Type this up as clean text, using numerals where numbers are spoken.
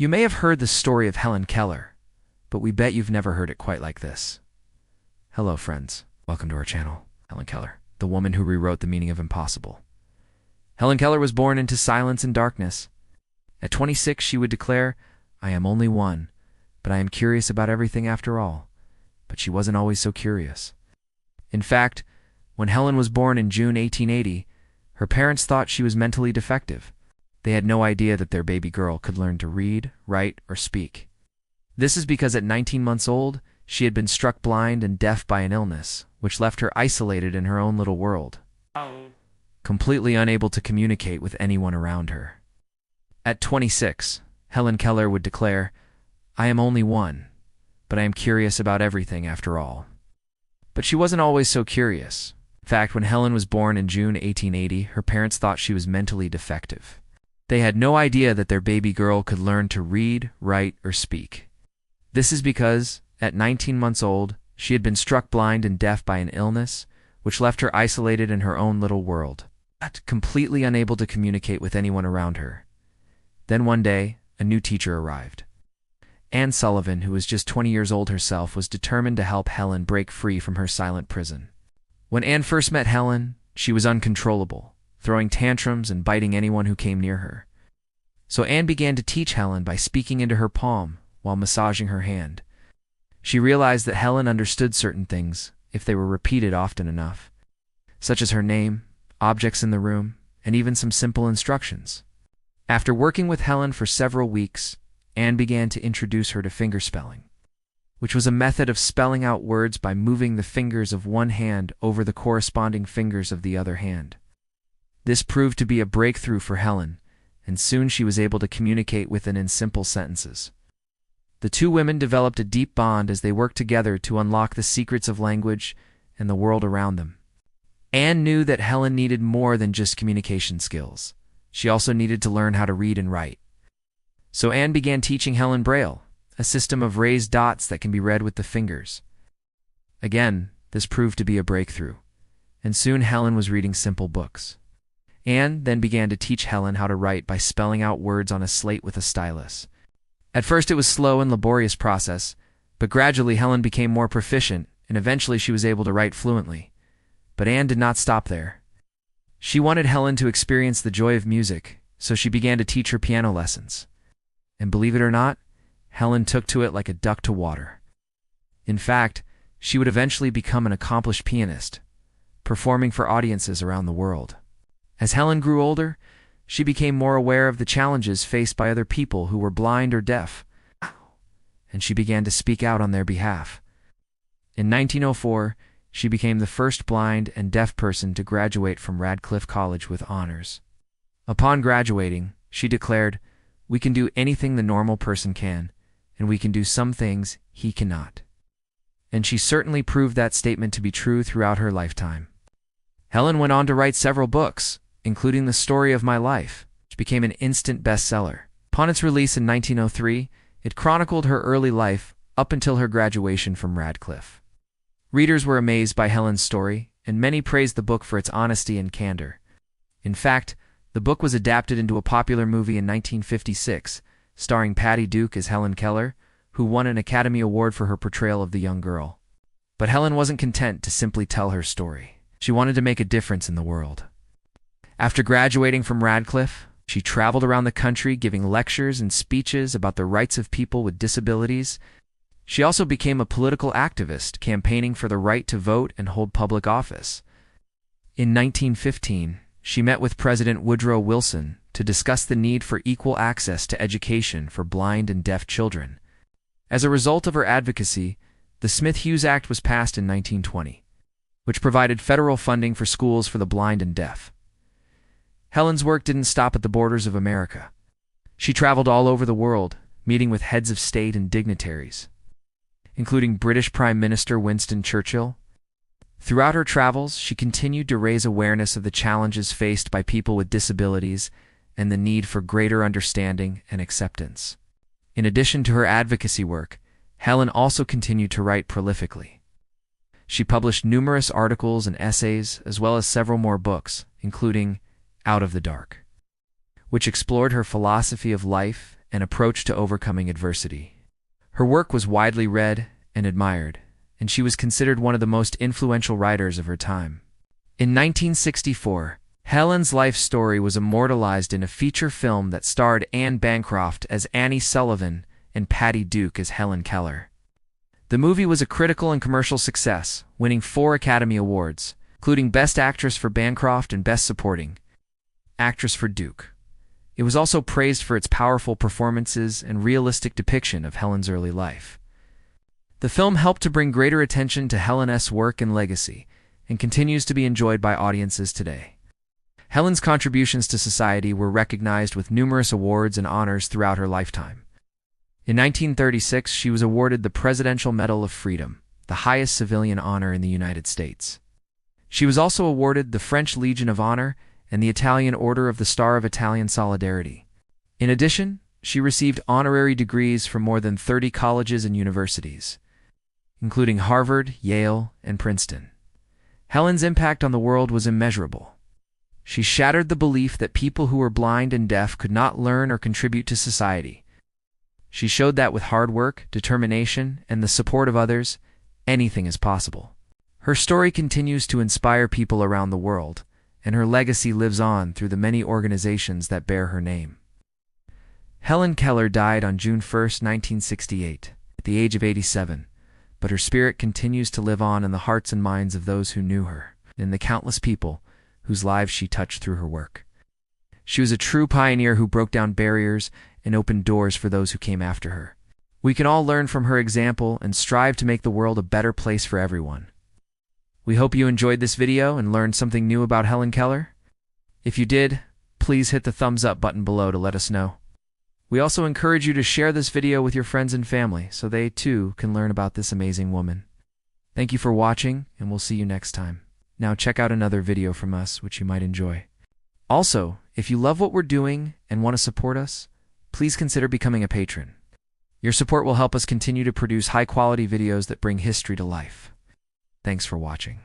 You may have heard the story of Helen Keller, but we bet you've never heard it quite like this. Hello, friends. Welcome to our channel. Helen Keller, the woman who rewrote the meaning of impossible. Helen Keller was born into silence and darkness. At 26, she would declare, "I am only one, but I am curious about everything after all." But she wasn't always so curious. In fact, when Helen was born in June 1880, her parents thought she was mentally defective. They had no idea that their baby girl could learn to read, write, or speak. This is because at 19 months old, she had been struck blind and deaf by an illness, which left her isolated in her own little world, completely unable to communicate with anyone around her. At 26, Helen Keller would declare, "I am only one, but I am curious about everything after all." But she wasn't always so curious. In fact, when Helen was born in June 1880, her parents thought she was mentally defective. They had no idea that their baby girl could learn to read, write, or speak. This is because, at 19 months old, she had been struck blind and deaf by an illness, which left her isolated in her own little world, completely unable to communicate with anyone around her. Then one day, a new teacher arrived. Anne Sullivan, who was just 20 years old herself, was determined to help Helen break free from her silent prison. When Anne first met Helen, she was uncontrollable, throwing tantrums and biting anyone who came near her. So Anne began to teach Helen by speaking into her palm while massaging her hand. She realized that Helen understood certain things if they were repeated often enough, such as her name, objects in the room, and even some simple instructions. After working with Helen for several weeks, Anne began to introduce her to fingerspelling, which was a method of spelling out words by moving the fingers of one hand over the corresponding fingers of the other hand. This proved to be a breakthrough for Helen, and soon she was able to communicate within in simple sentences. The two women developed a deep bond as they worked together to unlock the secrets of language and the world around them. Anne knew that Helen needed more than just communication skills. She also needed to learn how to read and write. So Anne began teaching Helen Braille, a system of raised dots that can be read with the fingers. Again, this proved to be a breakthrough, and soon Helen was reading simple books. Anne then began to teach Helen how to write by spelling out words on a slate with a stylus. At first it was a slow and laborious process, but gradually Helen became more proficient, and eventually she was able to write fluently. But Anne did not stop there. She wanted Helen to experience the joy of music, so she began to teach her piano lessons. And believe it or not, Helen took to it like a duck to water. In fact, she would eventually become an accomplished pianist, performing for audiences around the world. As Helen grew older, she became more aware of the challenges faced by other people who were blind or deaf, and she began to speak out on their behalf. In 1904, she became the first blind and deaf person to graduate from Radcliffe College with honors. Upon graduating, she declared, "We can do anything the normal person can, and we can do some things he cannot." And she certainly proved that statement to be true throughout her lifetime. Helen went on to write several books, including The Story of My Life, which became an instant bestseller. Upon its release in 1903, it chronicled her early life up until her graduation from Radcliffe. Readers were amazed by Helen's story, and many praised the book for its honesty and candor. In fact, the book was adapted into a popular movie in 1956, starring Patty Duke as Helen Keller, who won an Academy Award for her portrayal of the young girl. But Helen wasn't content to simply tell her story. She wanted to make a difference in the world. After graduating from Radcliffe, she traveled around the country giving lectures and speeches about the rights of people with disabilities. She also became a political activist, campaigning for the right to vote and hold public office. In 1915, she met with President Woodrow Wilson to discuss the need for equal access to education for blind and deaf children. As a result of her advocacy, the Smith-Hughes Act was passed in 1920, which provided federal funding for schools for the blind and deaf. Helen's work didn't stop at the borders of America. She traveled all over the world, meeting with heads of state and dignitaries, including British Prime Minister Winston Churchill. Throughout her travels, she continued to raise awareness of the challenges faced by people with disabilities and the need for greater understanding and acceptance. In addition to her advocacy work, Helen also continued to write prolifically. She published numerous articles and essays, as well as several more books, including Out of the Dark, which explored her philosophy of life and approach to overcoming adversity. Her work was widely read and admired, and she was considered one of the most influential writers of her time. In 1964, Helen's life story was immortalized in a feature film that starred Anne Bancroft as Annie Sullivan and Patty Duke as Helen Keller. The movie was a critical and commercial success, winning 4 Academy Awards, including Best Actress for Bancroft and Best Supporting Actress for Duke. It was also praised for its powerful performances and realistic depiction of Helen's early life. The film helped to bring greater attention to Helen's work and legacy, and continues to be enjoyed by audiences today. Helen's contributions to society were recognized with numerous awards and honors throughout her lifetime. In 1936, she was awarded the Presidential Medal of Freedom, the highest civilian honor in the United States. She was also awarded the French Legion of Honor and the Italian Order of the Star of Italian Solidarity. In addition, she received honorary degrees from more than 30 colleges and universities, including Harvard, Yale, and Princeton. Helen's impact on the world was immeasurable. She shattered the belief that people who were blind and deaf could not learn or contribute to society. She showed that with hard work, determination, and the support of others, anything is possible. Her story continues to inspire people around the world, and her legacy lives on through the many organizations that bear her name. Helen Keller died on June 1, 1968, at the age of 87, but her spirit continues to live on in the hearts and minds of those who knew her, and in the countless people whose lives she touched through her work. She was a true pioneer who broke down barriers and opened doors for those who came after her. We can all learn from her example and strive to make the world a better place for everyone. We hope you enjoyed this video and learned something new about Helen Keller. If you did, please hit the thumbs up button below to let us know. We also encourage you to share this video with your friends and family so they too can learn about this amazing woman. Thank you for watching, and we'll see you next time. Now check out another video from us which you might enjoy. Also, if you love what we're doing and want to support us, please consider becoming a patron. Your support will help us continue to produce high-quality videos that bring history to life. Thanks for watching.